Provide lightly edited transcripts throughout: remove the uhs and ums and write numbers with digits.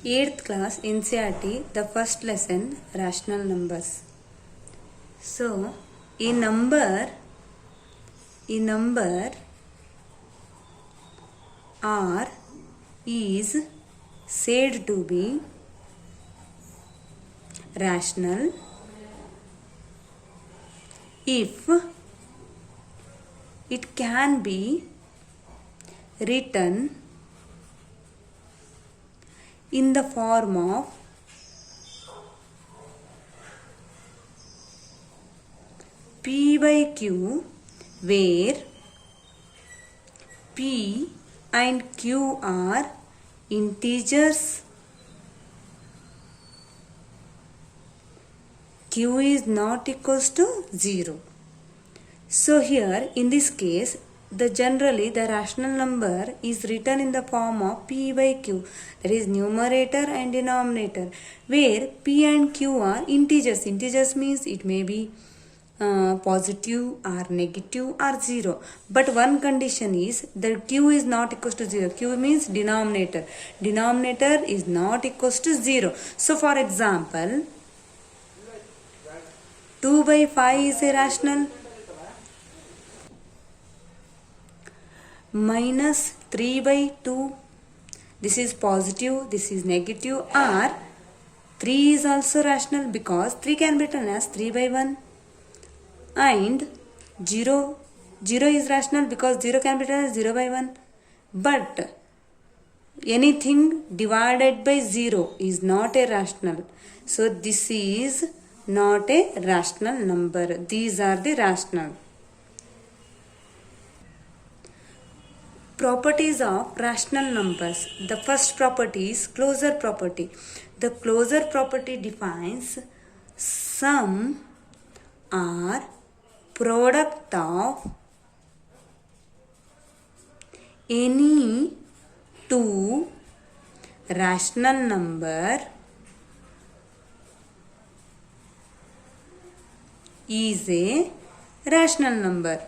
8th class NCERT, the first lesson, rational numbers. So, a number R is said to be rational if it can be written in the form of P by Q, where P and Q are integers, Q is not equals to 0. So here in this case, generally the rational number is written in the form of P by Q, that is numerator and denominator, where P and Q are integers. Integers means it may be positive or negative or 0, but one condition is that Q is not equals to 0. Q means denominator is not equals to 0. So for example, 2 by 5 is a rational, minus 3 by 2, this is positive, this is negative, or 3 is also rational because 3 can be written as 3 by 1, and 0 is rational because 0 can be written as 0 by 1, but anything divided by 0 is not a rational. So this is not a rational number. These are the rational. Properties of rational numbers. The first property is closure property. The closure property defines sum or product of any two rational number is a rational number.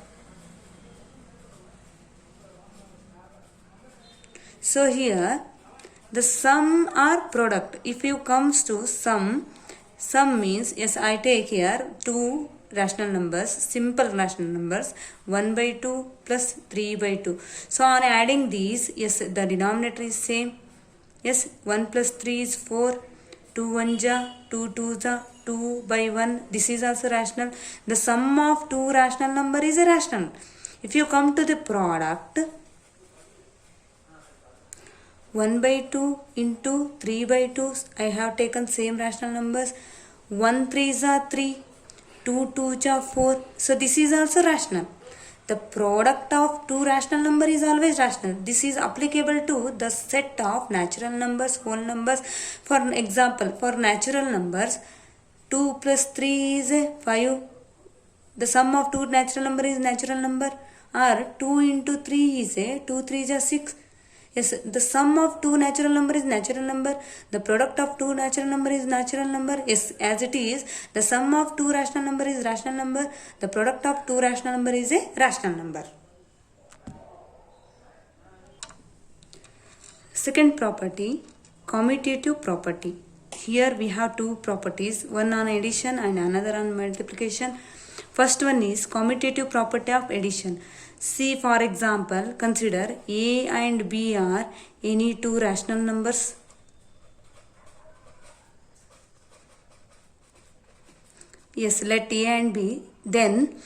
So here the sum or product, if you comes to sum means, yes, I take here two rational numbers, simple rational numbers, 1 by 2 plus 3 by 2. So on adding these, yes, the denominator is same. Yes, 1 plus 3 is 4, 2 1 ja, 2 2 ja, 2 by 1. This is also rational. The sum of two rational number is a rational. If you come to the product, 1 by 2 into 3 by 2, I have taken same rational numbers. 1 3 is 3, 2 2 is 4. So this is also rational. The product of two rational number is always rational. This is applicable to the set of natural numbers, whole numbers. For example, for natural numbers, 2 plus 3 is 5. The sum of two natural number is natural number. Or 2 into 3 is 2 3 is 6. Yes, the sum of two natural number is natural number. The product of two natural number is natural number. Yes, as it is, the sum of two rational number is rational number. The product of two rational number is a rational number. Second property, commutative property. Here we have two properties, one on addition and another on multiplication. First one is commutative property of addition. See, for example, consider A and B are any two rational numbers. Yes, let A and B. Then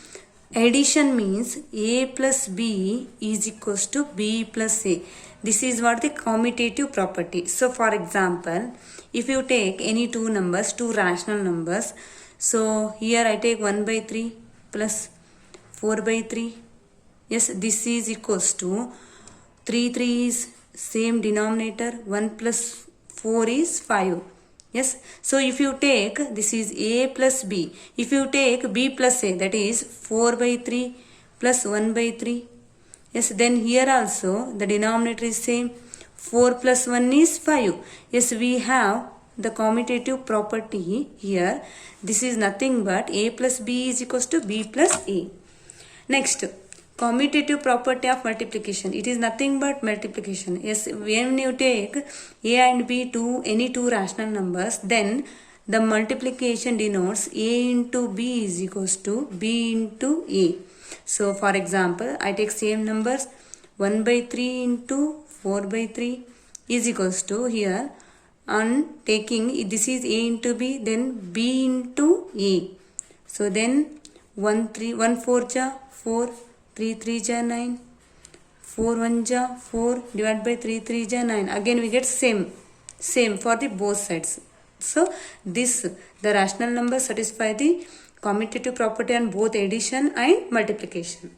addition means A plus B is equals to B plus A. This is what the commutative property. So for example, if you take any two numbers, two rational numbers, so here I take 1 by 3 plus 4 by 3. Yes, this is equals to 3 is same denominator, 1 plus 4 is 5. Yes, so if you take, this is A plus B. If you take B plus A, that is 4 by 3 plus 1 by 3. Yes, then here also the denominator is same. 4 plus 1 is 5. Yes, we have the commutative property here. This is nothing but A plus B is equals to B plus A. Next, commutative property of multiplication. It is nothing but multiplication. Yes, when you take a and b to any two rational numbers, then the multiplication denotes a into b is equals to b into a. So for example, I take same numbers 1 by 3 into 4 by 3 is equals to, here on taking this is a into b, then b into a. So then 1 4 ja 4, 3 3 ja 9, 4 1 ja 4 divided by 3 3 ja 9. Again we get same for the both sides. So this the rational numbers satisfy the commutative property on both addition and multiplication.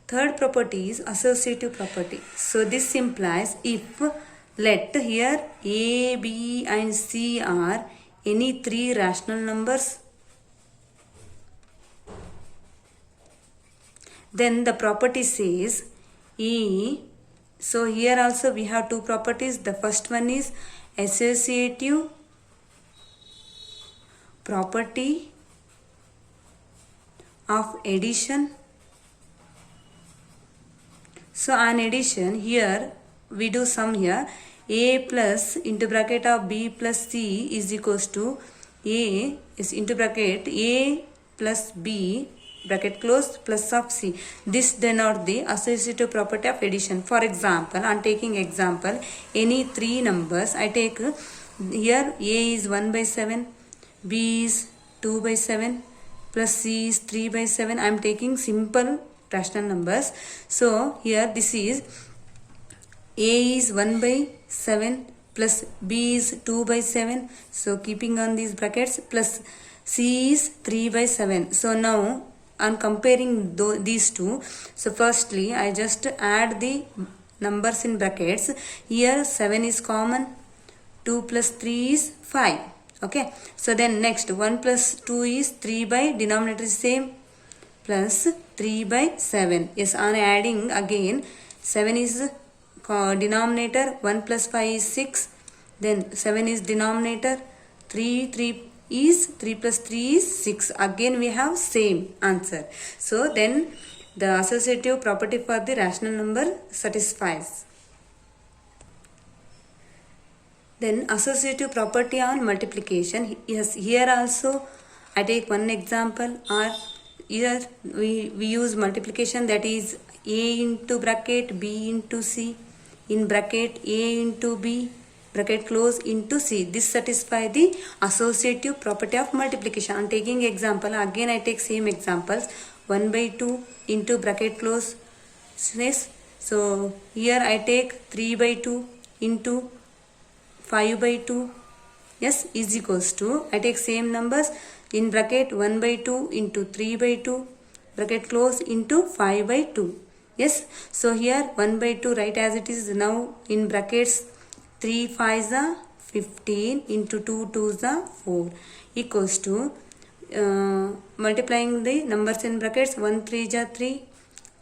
Third property is associative property. So this implies if let here a, b and c are any three rational numbers, then the property says E. So here also we have two properties. The first one is associative property of addition. So on addition, here we do sum here. A plus into bracket of b plus c is equals to a is into bracket a plus b bracket close plus of c. This denotes the associative property of addition. For example, I am taking example, any three numbers. I take here a is 1 by 7, b is 2 by 7 plus c is 3 by 7. I am taking simple rational numbers. So here this is a is 1 by 7 plus b is 2 by 7. So keeping on these brackets plus c is 3 by 7. So now on comparing these two, so firstly I just add the numbers in brackets. Here 7 is common, 2 plus 3 is 5. Okay, so then next 1 plus 2 is 3 by denominator is same plus 3 by 7. Yes, on adding again 7 is denominator, 1 plus 5 is 6, then 7 is denominator, 3 is 3 plus 3 is 6. Again we have same answer. So then the associative property for the rational number satisfies. Then associative property on multiplication. Yes, here also I take one example, or here we use multiplication, that is a into bracket b into c in bracket a into b bracket close into c. This satisfy the associative property of multiplication. I am taking example, again I take same examples, 1 by 2 into bracket close. So here I take 3 by 2 into 5 by 2, yes, is equals to, I take same numbers in bracket 1 by 2 into 3 by 2 bracket close into 5 by 2. Yes, so here 1 by 2 write as it is. Now in brackets 3 5s are 15 into 2 2s are 4 equals to multiplying the numbers in brackets, 1 3 ja 3,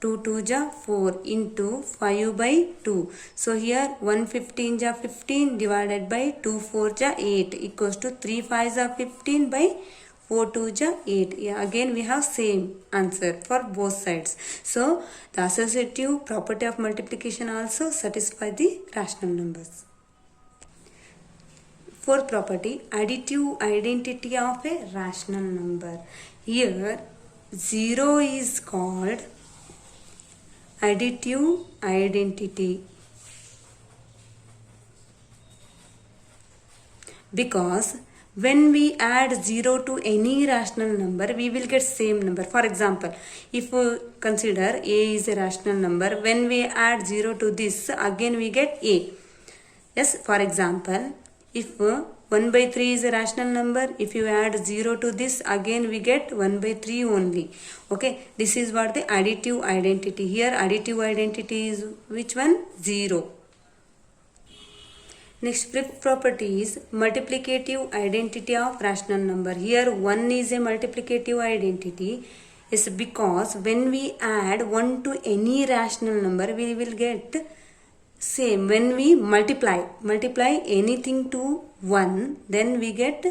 2 2 ja 4 into 5 by 2. So here 1 15 ja 15 divided by 2 4 ja 8 equals to 3 5s are 15 by 4 2 ja 8. Yeah, again we have same answer for both sides. So the associative property of multiplication also satisfy the rational numbers. Fourth property, additive identity of a rational number. Here 0 is called additive identity because when we add 0 to any rational number, we will get same number. For example, if we consider a is a rational number, when we add 0 to this, again we get a. Yes, for example, if 1 by 3 is a rational number, if you add 0 to this, again we get 1 by 3 only. Okay, this is what the additive identity. Here additive identity is which one? 0. Next fifth property is multiplicative identity of rational number. Here 1 is a multiplicative identity is because when we add 1 to any rational number, we will get same. When we multiply anything to 1, then we get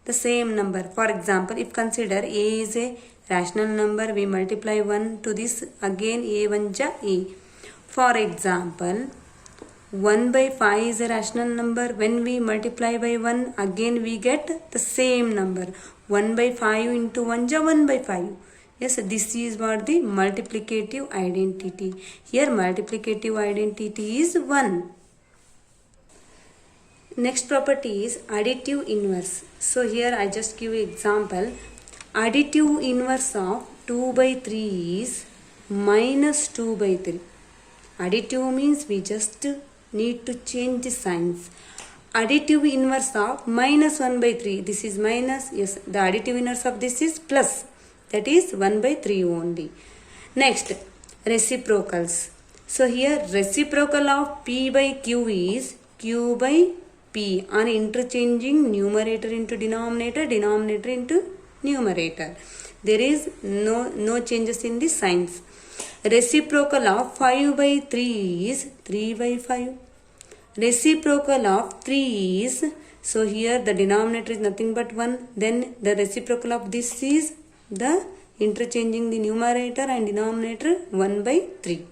the same number. For example, if consider a is a rational number, we multiply 1 to this, again a 1 ja a. For example, 1 by 5 is a rational number. When we multiply by 1, again we get the same number. 1 by 5 into 1 ja 1 by 5. Yes, this is what the multiplicative identity. Here multiplicative identity is 1. Next property is additive inverse. So here I just give example. Additive inverse of 2 by 3 is minus 2 by 3. Additive means we just need to change the signs. Additive inverse of minus 1 by 3. This is minus. Yes, the additive inverse of this is plus. That is 1 by 3 only. Next, reciprocals. So here reciprocal of P by Q is Q by P. On interchanging numerator into denominator, denominator into numerator. There is no changes in the signs. Reciprocal of 5 by 3 is 3 by 5. Reciprocal of 3 is, so here the denominator is nothing but 1. Then the reciprocal of this is the interchanging the numerator and denominator 1 by 3.